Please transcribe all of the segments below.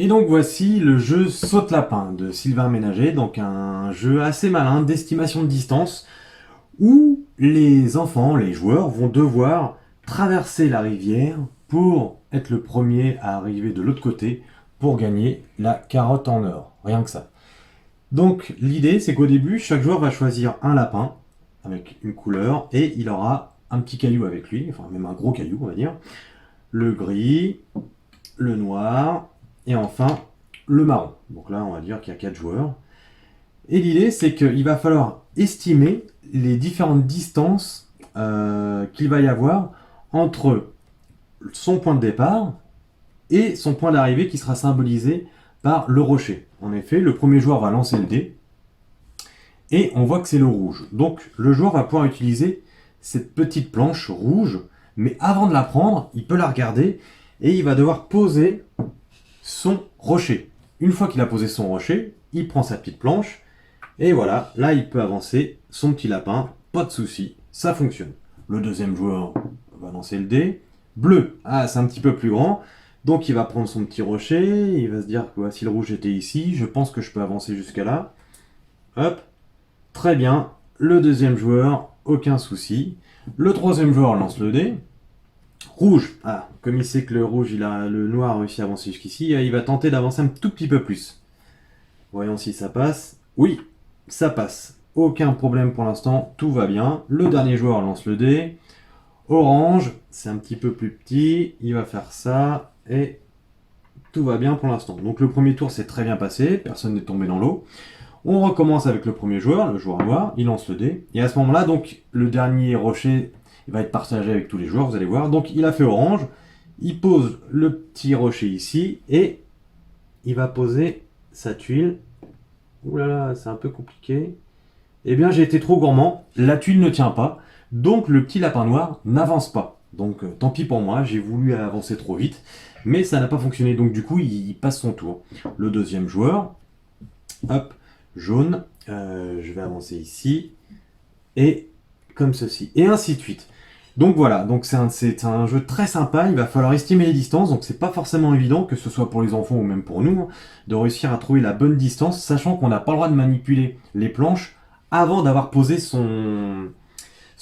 Et donc voici le jeu Saute-Lapin de Sylvain Ménager, donc un jeu assez malin d'estimation de distance où les enfants, les joueurs vont devoir traverser la rivière pour être le premier à arriver de l'autre côté pour gagner la carotte en or. Rien que ça. Donc l'idée c'est qu'au début chaque joueur va choisir un lapin avec une couleur et il aura un petit caillou avec lui, enfin même un gros caillou on va dire, le gris, le noir et enfin le marron. Donc là, on va dire qu'il y a 4 joueurs. Et l'idée, c'est qu'il va falloir estimer les différentes distances qu'il va y avoir entre son point de départ et son point d'arrivée qui sera symbolisé par le rocher. En effet, le premier joueur va lancer le dé et on voit que c'est le rouge. Donc le joueur va pouvoir utiliser cette petite planche rouge, mais avant de la prendre, il peut la regarder et il va devoir poser son rocher. Une fois qu'il a posé son rocher, il prend sa petite planche et voilà, là il peut avancer son petit lapin, pas de souci, ça fonctionne. Le deuxième joueur va lancer le dé. Bleu, ah c'est un petit peu plus grand, donc il va prendre son petit rocher, il va se dire que si le rouge était ici, je pense que je peux avancer jusqu'à là. Hop, très bien. Le deuxième joueur, aucun souci. Le troisième joueur lance le dé. Rouge, ah, comme il sait que le noir a réussi à avancer jusqu'ici, il va tenter d'avancer un tout petit peu plus. Voyons si ça passe. Oui, ça passe. Aucun problème pour l'instant, tout va bien. Le dernier joueur lance le dé. Orange, c'est un petit peu plus petit, il va faire ça et tout va bien pour l'instant. Donc le premier tour s'est très bien passé, personne n'est tombé dans l'eau. On recommence avec le premier joueur, le joueur noir, il lance le dé. Et à ce moment-là, donc, le dernier rocher il va être partagé avec tous les joueurs, vous allez voir. Donc il a fait orange, il pose le petit rocher ici, et il va poser sa tuile. Ouh là là, c'est un peu compliqué. Eh bien j'ai été trop gourmand, la tuile ne tient pas, donc le petit lapin noir n'avance pas. Donc tant pis pour moi, j'ai voulu avancer trop vite, mais ça n'a pas fonctionné, donc du coup il passe son tour. Le deuxième joueur, hop, jaune, je vais avancer ici, et comme ceci, et ainsi de suite. Donc voilà, donc c'est un jeu très sympa, il va falloir estimer les distances, donc c'est pas forcément évident, que ce soit pour les enfants ou même pour nous, hein, de réussir à trouver la bonne distance, sachant qu'on n'a pas le droit de manipuler les planches avant d'avoir posé son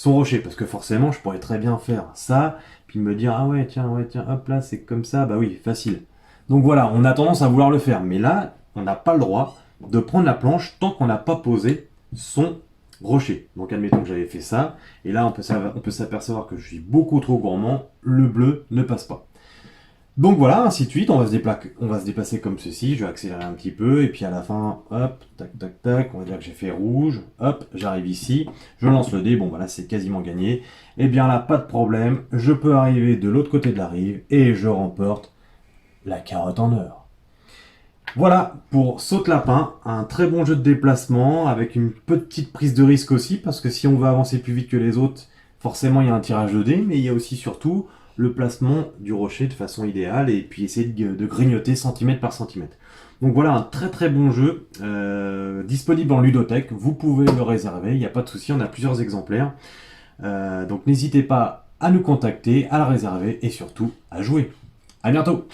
rocher, parce que forcément je pourrais très bien faire ça, puis me dire ah ouais tiens, hop là c'est comme ça, bah oui, facile. Donc voilà, on a tendance à vouloir le faire, mais là, on n'a pas le droit de prendre la planche tant qu'on n'a pas posé son rocher. Donc admettons que j'avais fait ça, et là on peut s'apercevoir que je suis beaucoup trop gourmand, le bleu ne passe pas. Donc voilà, ainsi de suite, on va se déplacer comme ceci, je vais accélérer un petit peu, et puis à la fin, hop, tac tac tac, on va dire que j'ai fait rouge, hop, j'arrive ici, je lance le dé, bon voilà c'est quasiment gagné, et bien là pas de problème, je peux arriver de l'autre côté de la rive, et je remporte la carotte en or. Voilà pour Saute-Lapin, un très bon jeu de déplacement avec une petite prise de risque aussi parce que si on veut avancer plus vite que les autres, forcément il y a un tirage de dés, mais il y a aussi surtout le placement du rocher de façon idéale et puis essayer de grignoter centimètre par centimètre. Donc voilà un très très bon jeu disponible en ludothèque, vous pouvez le réserver, il n'y a pas de souci, on a plusieurs exemplaires. Donc n'hésitez pas à nous contacter, à le réserver et surtout à jouer. À bientôt!